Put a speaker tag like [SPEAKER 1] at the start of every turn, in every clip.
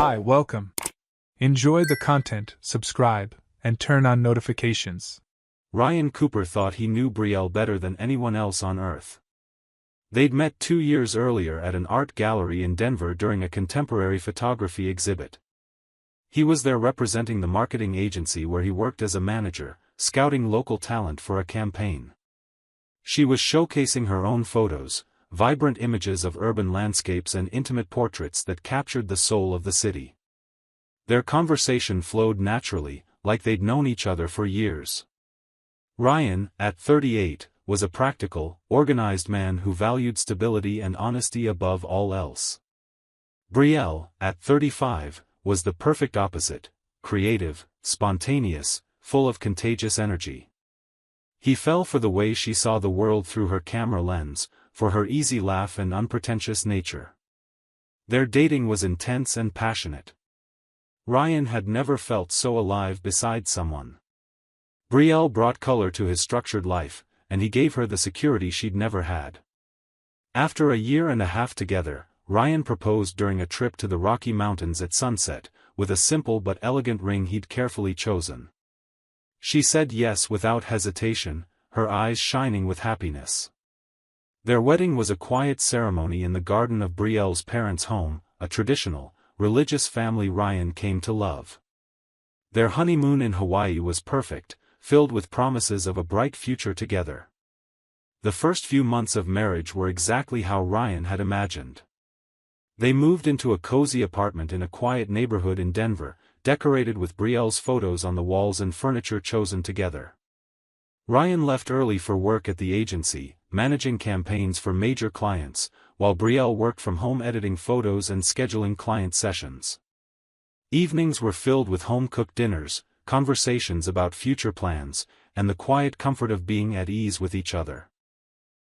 [SPEAKER 1] Hi, welcome. Enjoy the content, subscribe, and turn on notifications.
[SPEAKER 2] Ryan Cooper thought he knew Brielle better than anyone else on Earth. They'd met 2 years earlier at an art gallery in Denver during a contemporary photography exhibit. He was there representing the marketing agency where he worked as a manager, scouting local talent for a campaign. She was showcasing her own photos, vibrant images of urban landscapes and intimate portraits that captured the soul of the city. Their conversation flowed naturally, like they'd known each other for years. Ryan, at 38, was a practical, organized man who valued stability and honesty above all else. Brielle, at 35, was the perfect opposite: creative, spontaneous, full of contagious energy. He fell for the way she saw the world through her camera lens, for her easy laugh and unpretentious nature. Their dating was intense and passionate. Ryan had never felt so alive beside someone. Brielle brought color to his structured life, and he gave her the security she'd never had. After a year and a half together, Ryan proposed during a trip to the Rocky Mountains at sunset, with a simple but elegant ring he'd carefully chosen. She said yes without hesitation, her eyes shining with happiness. Their wedding was a quiet ceremony in the garden of Brielle's parents' home, a traditional, religious family Ryan came to love. Their honeymoon in Hawaii was perfect, filled with promises of a bright future together. The first few months of marriage were exactly how Ryan had imagined. They moved into a cozy apartment in a quiet neighborhood in Denver, decorated with Brielle's photos on the walls and furniture chosen together. Ryan left early for work at the agency, managing campaigns for major clients, while Brielle worked from home editing photos and scheduling client sessions. Evenings were filled with home-cooked dinners, conversations about future plans, and the quiet comfort of being at ease with each other.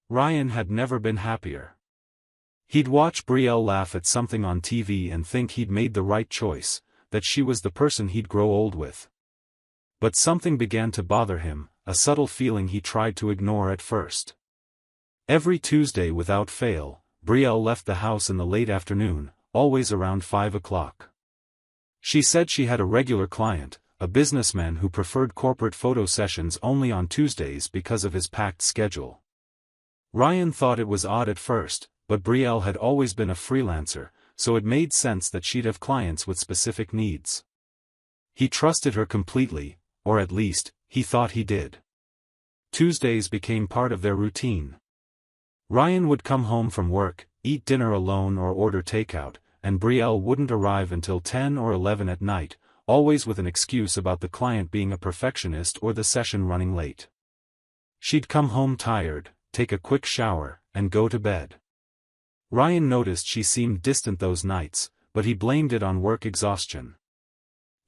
[SPEAKER 2] Ryan had never been happier. He'd watch Brielle laugh at something on TV and think he'd made the right choice, that she was the person he'd grow old with. But something began to bother him, a subtle feeling he tried to ignore at first. Every Tuesday without fail, Brielle left the house in the late afternoon, always around 5 o'clock. She said she had a regular client, a businessman who preferred corporate photo sessions only on Tuesdays because of his packed schedule. Ryan thought it was odd at first, but Brielle had always been a freelancer, so it made sense that she'd have clients with specific needs. He trusted her completely, or at least, he thought he did. Tuesdays became part of their routine. Ryan would come home from work, eat dinner alone or order takeout, and Brielle wouldn't arrive until 10 or 11 at night, always with an excuse about the client being a perfectionist or the session running late. She'd come home tired, take a quick shower, and go to bed. Ryan noticed she seemed distant those nights, but he blamed it on work exhaustion.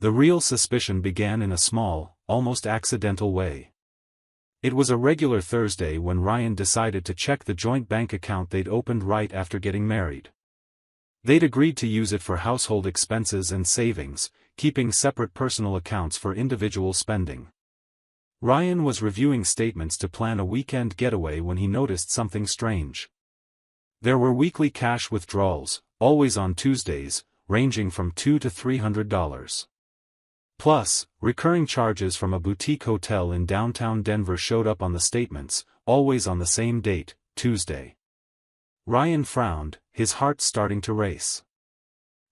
[SPEAKER 2] The real suspicion began in a small, almost accidental way. It was a regular Thursday when Ryan decided to check the joint bank account they'd opened right after getting married. They'd agreed to use it for household expenses and savings, keeping separate personal accounts for individual spending. Ryan was reviewing statements to plan a weekend getaway when he noticed something strange. There were weekly cash withdrawals, always on Tuesdays, ranging from $200 to $300. Plus, recurring charges from a boutique hotel in downtown Denver showed up on the statements, always on the same date, Tuesday. Ryan frowned, his heart starting to race.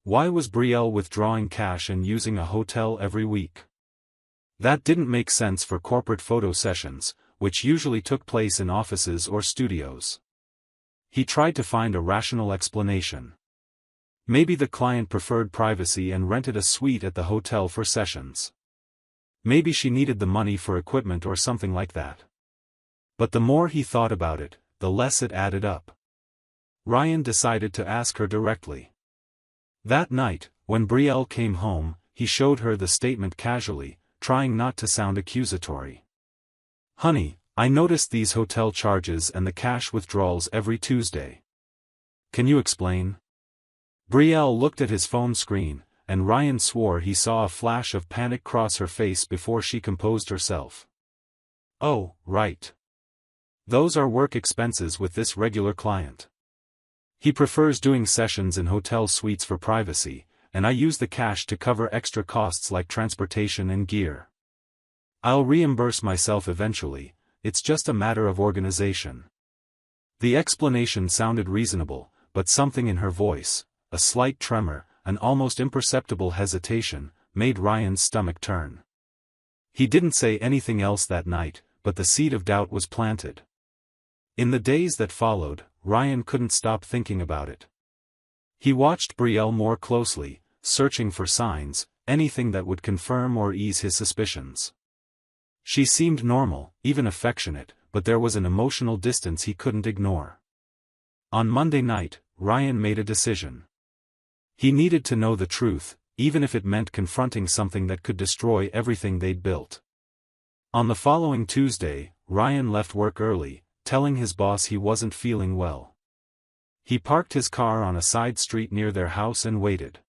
[SPEAKER 2] Why was Brielle withdrawing cash and using a hotel every week? That didn't make sense for corporate photo sessions, which usually took place in offices or studios. He tried to find a rational explanation. Maybe the client preferred privacy and rented a suite at the hotel for sessions. Maybe she needed the money for equipment or something like that. But the more he thought about it, the less it added up. Ryan decided to ask her directly. That night, when Brielle came home, he showed her the statement casually, trying not to sound accusatory. "Honey, I noticed these hotel charges and the cash withdrawals every Tuesday. Can you explain?" Brielle looked at his phone screen, and Ryan swore he saw a flash of panic cross her face before she composed herself. "Oh, right. Those are work expenses with this regular client. He prefers doing sessions in hotel suites for privacy, and I use the cash to cover extra costs like transportation and gear. I'll reimburse myself eventually, it's just a matter of organization. The explanation sounded reasonable, but something in her voice, a slight tremor, an almost imperceptible hesitation, made Ryan's stomach turn. He didn't say anything else that night, but the seed of doubt was planted. In the days that followed, Ryan couldn't stop thinking about it. He watched Brielle more closely, searching for signs, anything that would confirm or ease his suspicions. She seemed normal, even affectionate, but there was an emotional distance he couldn't ignore. On Monday night, Ryan made a decision. He needed to know the truth, even if it meant confronting something that could destroy everything they'd built. On the following Tuesday, Ryan left work early, telling his boss he wasn't feeling well. He parked his car on a side street near their house and waited.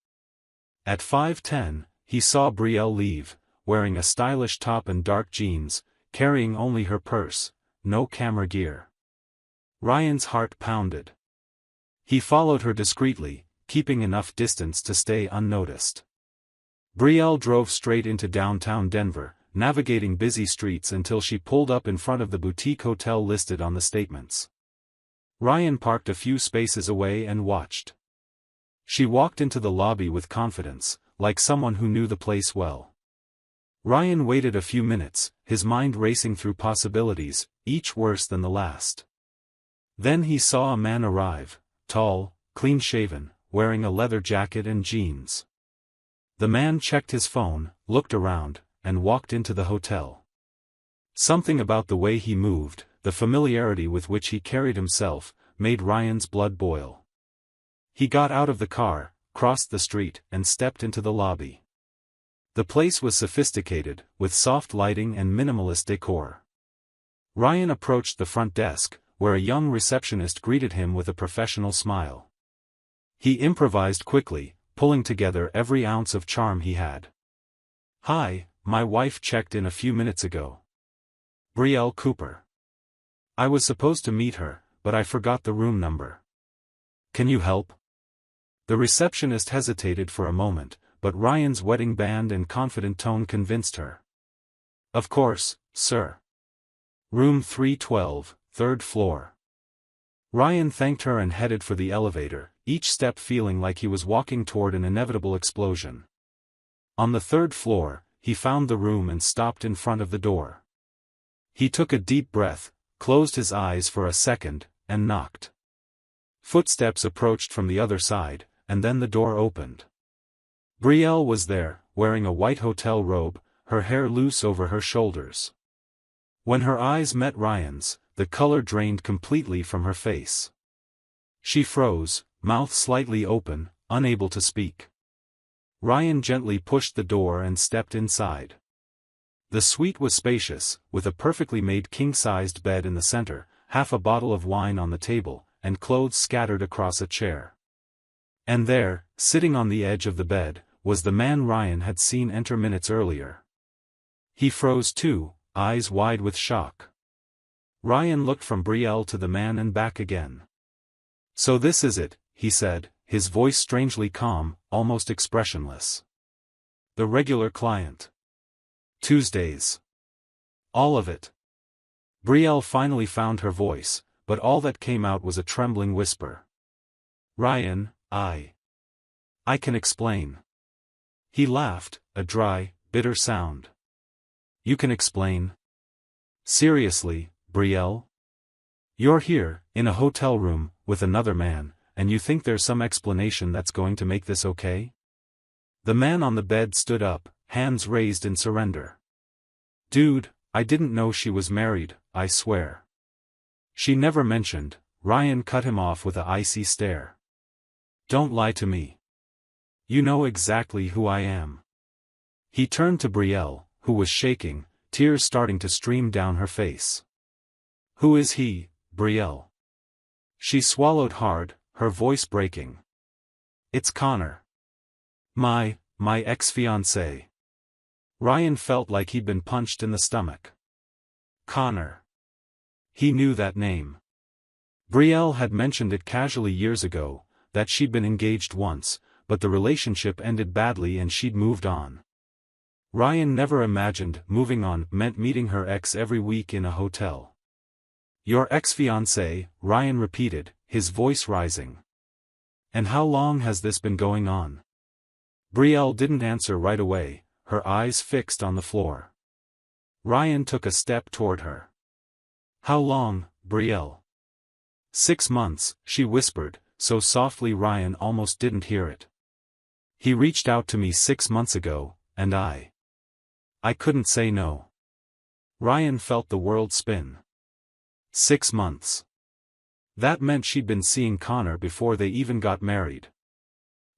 [SPEAKER 2] At 5:10, he saw Brielle leave, wearing a stylish top and dark jeans, carrying only her purse, no camera gear. Ryan's heart pounded. He followed her discreetly, keeping enough distance to stay unnoticed. Brielle drove straight into downtown Denver, navigating busy streets until she pulled up in front of the boutique hotel listed on the statements. Ryan parked a few spaces away and watched. She walked into the lobby with confidence, like someone who knew the place well. Ryan waited a few minutes, his mind racing through possibilities, each worse than the last. Then he saw a man arrive, tall, clean-shaven, wearing a leather jacket and jeans. The man checked his phone, looked around, and walked into the hotel. Something about the way he moved, the familiarity with which he carried himself, made Ryan's blood boil. He got out of the car, crossed the street, and stepped into the lobby. The place was sophisticated, with soft lighting and minimalist decor. Ryan approached the front desk, where a young receptionist greeted him with a professional smile. He improvised quickly, pulling together every ounce of charm he had. "Hi, my wife checked in a few minutes ago. Brielle Cooper. I was supposed to meet her, but I forgot the room number. Can you help?" The receptionist hesitated for a moment, but Ryan's wedding band and confident tone convinced her. "Of course, sir. Room 312, third floor." Ryan thanked her and headed for the elevator, each step feeling like he was walking toward an inevitable explosion. On the third floor, he found the room and stopped in front of the door. He took a deep breath, closed his eyes for a second, and knocked. Footsteps approached from the other side, and then the door opened. Brielle was there, wearing a white hotel robe, her hair loose over her shoulders. When her eyes met Ryan's, the color drained completely from her face. She froze, mouth slightly open, unable to speak. Ryan gently pushed the door and stepped inside. The suite was spacious, with a perfectly made king-sized bed in the center, half a bottle of wine on the table, and clothes scattered across a chair. And there, sitting on the edge of the bed, was the man Ryan had seen enter minutes earlier. He froze too, eyes wide with shock. Ryan looked from Brielle to the man and back again. "So this is it," he said, his voice strangely calm, almost expressionless. "The regular client. Tuesdays. All of it." Brielle finally found her voice, but all that came out was a trembling whisper. "Ryan, I can explain." He laughed, a dry, bitter sound. "You can explain? Seriously, Brielle? You're here, in a hotel room, with another man, and you think there's some explanation that's going to make this okay?" The man on the bed stood up, hands raised in surrender. "Dude, I didn't know she was married, I swear." "She never mentioned," Ryan cut him off with an icy stare. "Don't lie to me. You know exactly who I am." He turned to Brielle, who was shaking, tears starting to stream down her face. "Who is he, Brielle?" She swallowed hard, her voice breaking. "It's Connor. My ex-fiancé." Ryan felt like he'd been punched in the stomach. Connor. He knew that name. Brielle had mentioned it casually years ago, that she'd been engaged once, but the relationship ended badly and she'd moved on. Ryan never imagined moving on meant meeting her ex every week in a hotel. Your ex-fiancé, Ryan repeated, his voice rising. And how long has this been going on? Brielle didn't answer right away, her eyes fixed on the floor. Ryan took a step toward her. How long, Brielle? 6 months, she whispered, so softly Ryan almost didn't hear it. He reached out to me 6 months ago, and I couldn't say no. Ryan felt the world spin. 6 months. That meant she'd been seeing Connor before they even got married.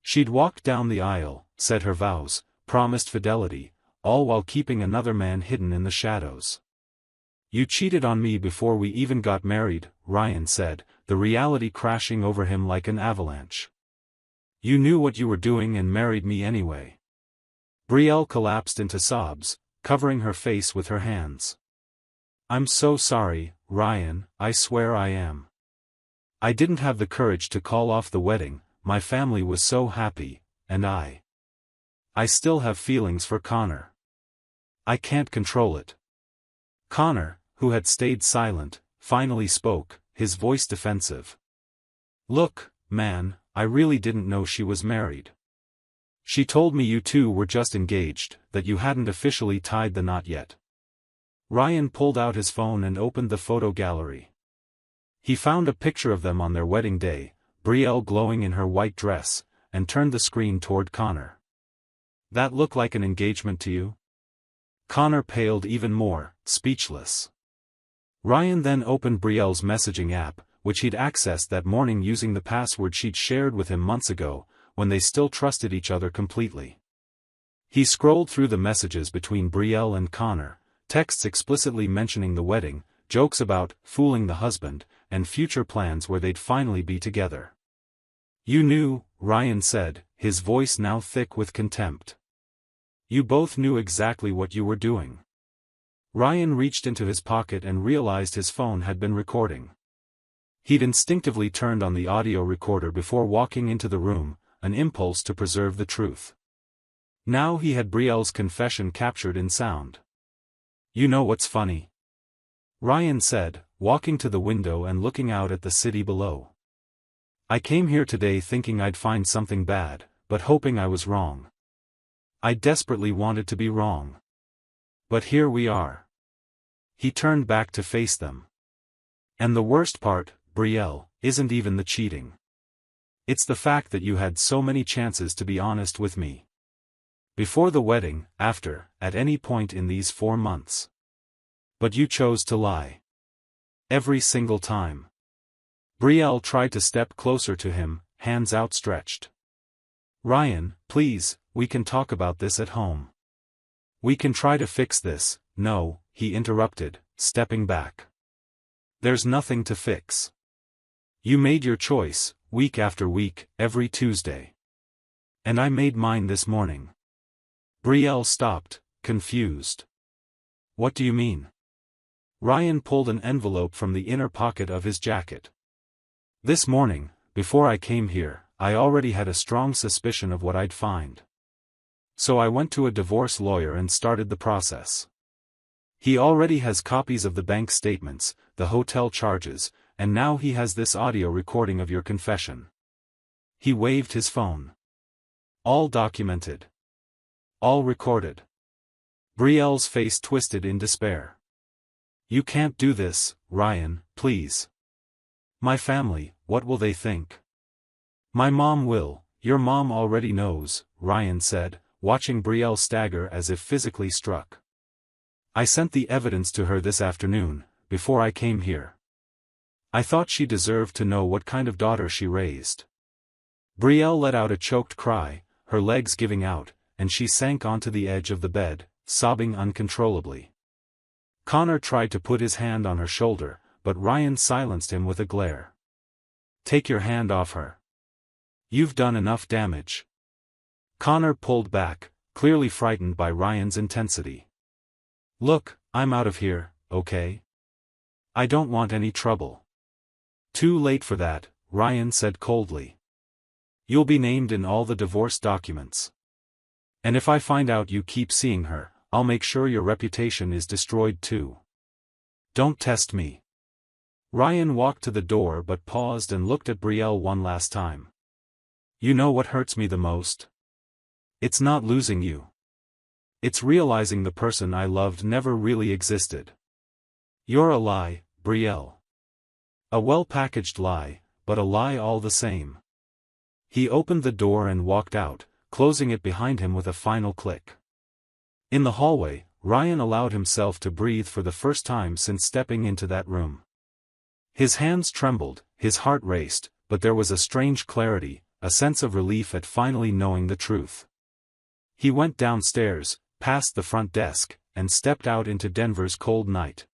[SPEAKER 2] She'd walked down the aisle, said her vows, promised fidelity, all while keeping another man hidden in the shadows. You cheated on me before we even got married, Ryan said, the reality crashing over him like an avalanche. You knew what you were doing and married me anyway. Brielle collapsed into sobs, covering her face with her hands. I'm so sorry, Ryan, I swear I am. I didn't have the courage to call off the wedding, my family was so happy, and I still have feelings for Connor. I can't control it. Connor, who had stayed silent, finally spoke, his voice defensive. Look, man, I really didn't know she was married. She told me you two were just engaged, that you hadn't officially tied the knot yet. Ryan pulled out his phone and opened the photo gallery. He found a picture of them on their wedding day, Brielle glowing in her white dress, and turned the screen toward Connor. That look like an engagement to you? Connor paled even more, speechless. Ryan then opened Brielle's messaging app, which he'd accessed that morning using the password she'd shared with him months ago, when they still trusted each other completely. He scrolled through the messages between Brielle and Connor, texts explicitly mentioning the wedding, jokes about fooling the husband, and future plans where they'd finally be together. You knew, Ryan said, his voice now thick with contempt. You both knew exactly what you were doing. Ryan reached into his pocket and realized his phone had been recording. He'd instinctively turned on the audio recorder before walking into the room, an impulse to preserve the truth. Now he had Brielle's confession captured in sound. You know what's funny? Ryan said, walking to the window and looking out at the city below. I came here today thinking I'd find something bad, but hoping I was wrong. I desperately wanted to be wrong. But here we are. He turned back to face them. And the worst part, Brielle, isn't even the cheating. It's the fact that you had so many chances to be honest with me. Before the wedding, after, at any point in these 4 months. But you chose to lie. Every single time. Brielle tried to step closer to him, hands outstretched. Ryan, please, we can talk about this at home. We can try to fix this. No, he interrupted, stepping back. There's nothing to fix. You made your choice, week after week, every Tuesday. And I made mine this morning. Brielle stopped, confused. What do you mean? Ryan pulled an envelope from the inner pocket of his jacket. This morning, before I came here, I already had a strong suspicion of what I'd find. So I went to a divorce lawyer and started the process. He already has copies of the bank statements, the hotel charges, and now he has this audio recording of your confession. He waved his phone. All documented. All recorded. Brielle's face twisted in despair. You can't do this, Ryan, please. My family, what will they think? My mom will, your mom already knows, Ryan said, watching Brielle stagger as if physically struck. I sent the evidence to her this afternoon, before I came here. I thought she deserved to know what kind of daughter she raised. Brielle let out a choked cry, her legs giving out, and she sank onto the edge of the bed, sobbing uncontrollably. Connor tried to put his hand on her shoulder, but Ryan silenced him with a glare. Take your hand off her. You've done enough damage. Connor pulled back, clearly frightened by Ryan's intensity. Look, I'm out of here, okay? I don't want any trouble. Too late for that, Ryan said coldly. You'll be named in all the divorce documents. And if I find out you keep seeing her, I'll make sure your reputation is destroyed too. Don't test me." Ryan walked to the door but paused and looked at Brielle one last time. "You know what hurts me the most? It's not losing you. It's realizing the person I loved never really existed. You're a lie, Brielle. A well-packaged lie, but a lie all the same." He opened the door and walked out, closing it behind him with a final click. In the hallway, Ryan allowed himself to breathe for the first time since stepping into that room. His hands trembled, his heart raced, but there was a strange clarity, a sense of relief at finally knowing the truth. He went downstairs, past the front desk, and stepped out into Denver's cold night.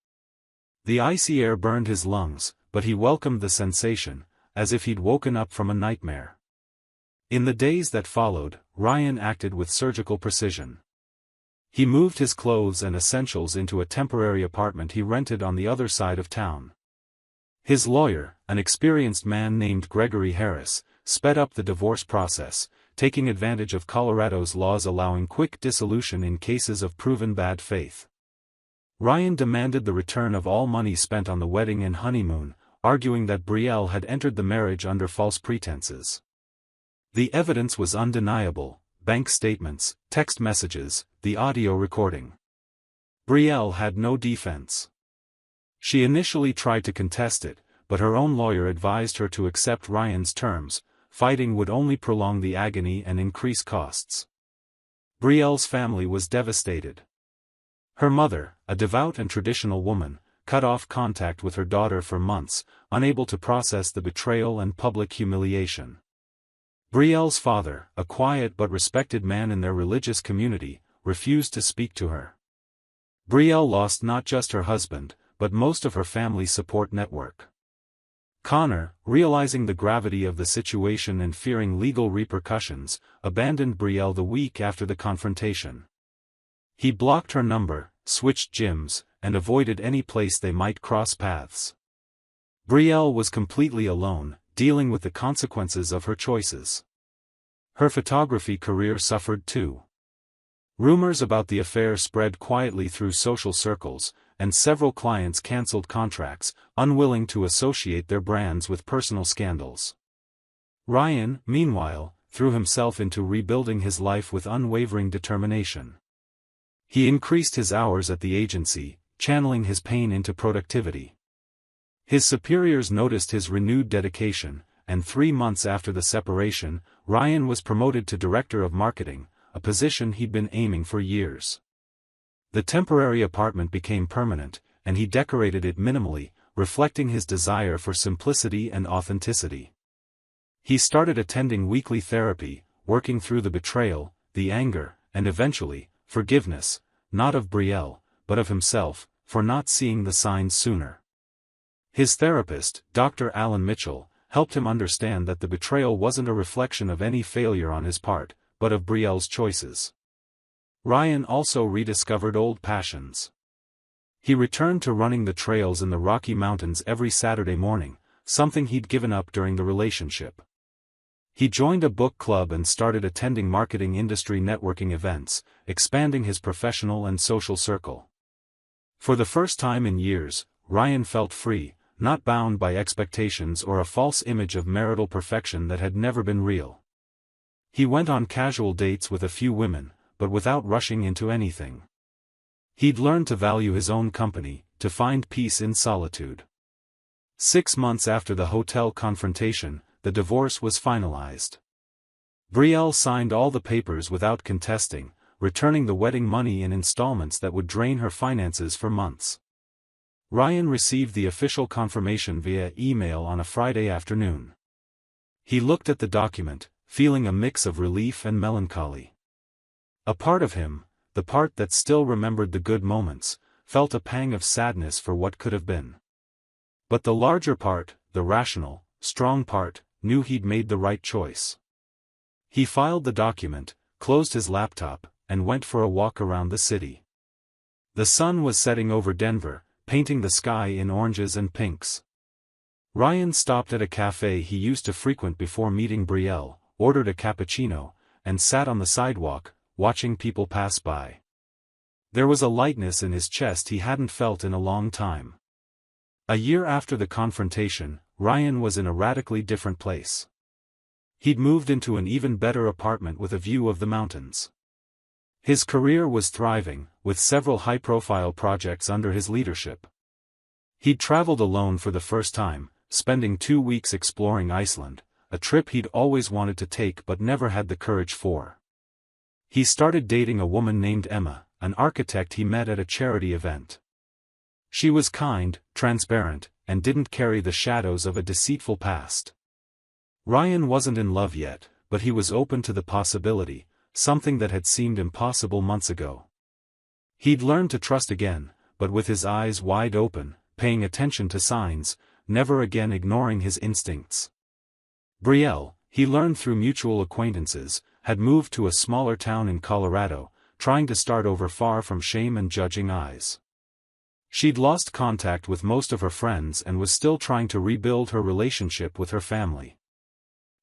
[SPEAKER 2] The icy air burned his lungs, but he welcomed the sensation, as if he'd woken up from a nightmare. In the days that followed, Ryan acted with surgical precision. He moved his clothes and essentials into a temporary apartment he rented on the other side of town. His lawyer, an experienced man named Gregory Harris, sped up the divorce process, taking advantage of Colorado's laws allowing quick dissolution in cases of proven bad faith. Ryan demanded the return of all money spent on the wedding and honeymoon, arguing that Brielle had entered the marriage under false pretenses. The evidence was undeniable: bank statements, text messages, the audio recording. Brielle had no defense. She initially tried to contest it, but her own lawyer advised her to accept Ryan's terms. Fighting would only prolong the agony and increase costs. Brielle's family was devastated. Her mother, a devout and traditional woman, cut off contact with her daughter for months, unable to process the betrayal and public humiliation. Brielle's father, a quiet but respected man in their religious community, refused to speak to her. Brielle lost not just her husband, but most of her family support network. Connor, realizing the gravity of the situation and fearing legal repercussions, abandoned Brielle the week after the confrontation. He blocked her number, switched gyms, and avoided any place they might cross paths. Brielle was completely alone, dealing with the consequences of her choices. Her photography career suffered too. Rumors about the affair spread quietly through social circles, and several clients canceled contracts, unwilling to associate their brands with personal scandals. Ryan, meanwhile, threw himself into rebuilding his life with unwavering determination. He increased his hours at the agency, channeling his pain into productivity. His superiors noticed his renewed dedication, and 3 months after the separation, Ryan was promoted to Director of Marketing, a position he'd been aiming for years. The temporary apartment became permanent, and he decorated it minimally, reflecting his desire for simplicity and authenticity. He started attending weekly therapy, working through the betrayal, the anger, and eventually, forgiveness, not of Brielle, but of himself, for not seeing the signs sooner. His therapist, Dr. Alan Mitchell, helped him understand that the betrayal wasn't a reflection of any failure on his part, but of Brielle's choices. Ryan also rediscovered old passions. He returned to running the trails in the Rocky Mountains every Saturday morning, something he'd given up during the relationship. He joined a book club and started attending marketing industry networking events, expanding his professional and social circle. For the first time in years, Ryan felt free, not bound by expectations or a false image of marital perfection that had never been real. He went on casual dates with a few women, but without rushing into anything. He'd learned to value his own company, to find peace in solitude. 6 months after the hotel confrontation, the divorce was finalized. Brielle signed all the papers without contesting, returning the wedding money in installments that would drain her finances for months. Ryan received the official confirmation via email on a Friday afternoon. He looked at the document, feeling a mix of relief and melancholy. A part of him, the part that still remembered the good moments, felt a pang of sadness for what could have been. But the larger part, the rational, strong part, knew he'd made the right choice. He filed the document, closed his laptop, and went for a walk around the city. The sun was setting over Denver, painting the sky in oranges and pinks. Ryan stopped at a cafe he used to frequent before meeting Brielle, ordered a cappuccino, and sat on the sidewalk, watching people pass by. There was a lightness in his chest he hadn't felt in a long time. A year after the confrontation, Ryan was in a radically different place. He'd moved into an even better apartment with a view of the mountains. His career was thriving, with several high-profile projects under his leadership. He'd traveled alone for the first time, spending 2 weeks exploring Iceland, a trip he'd always wanted to take but never had the courage for. He started dating a woman named Emma, an architect he met at a charity event. She was kind, transparent, and didn't carry the shadows of a deceitful past. Ryan wasn't in love yet, but he was open to the possibility, something that had seemed impossible months ago. He'd learned to trust again, but with his eyes wide open, paying attention to signs, never again ignoring his instincts. Brielle, he learned through mutual acquaintances, had moved to a smaller town in Colorado, trying to start over far from shame and judging eyes. She'd lost contact with most of her friends and was still trying to rebuild her relationship with her family.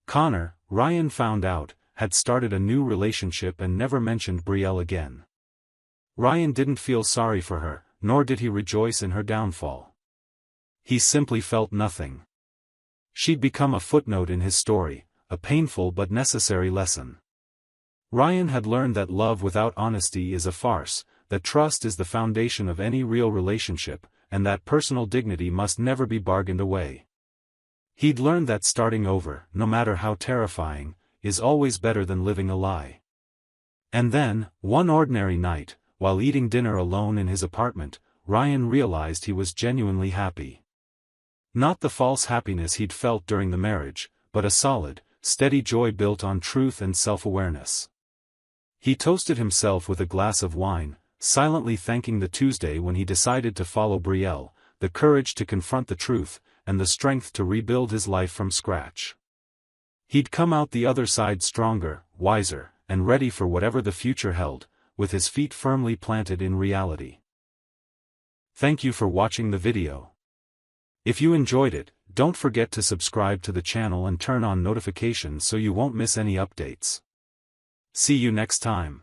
[SPEAKER 2] Connor, Ryan found out, had started a new relationship and never mentioned Brielle again. Ryan didn't feel sorry for her, nor did he rejoice in her downfall. He simply felt nothing. She'd become a footnote in his story, a painful but necessary lesson. Ryan had learned that love without honesty is a farce, that trust is the foundation of any real relationship, and that personal dignity must never be bargained away. He'd learned that starting over, no matter how terrifying, is always better than living a lie. And then, one ordinary night, while eating dinner alone in his apartment, Ryan realized he was genuinely happy. Not the false happiness he'd felt during the marriage, but a solid, steady joy built on truth and self-awareness. He toasted himself with a glass of wine, silently thanking the Tuesday when he decided to follow Brielle, the courage to confront the truth, and the strength to rebuild his life from scratch. He'd come out the other side stronger, wiser, and ready for whatever the future held, with his feet firmly planted in reality. Thank you for watching the video. If you enjoyed it, don't forget to subscribe to the channel and turn on notifications so you won't miss any updates. See you next time.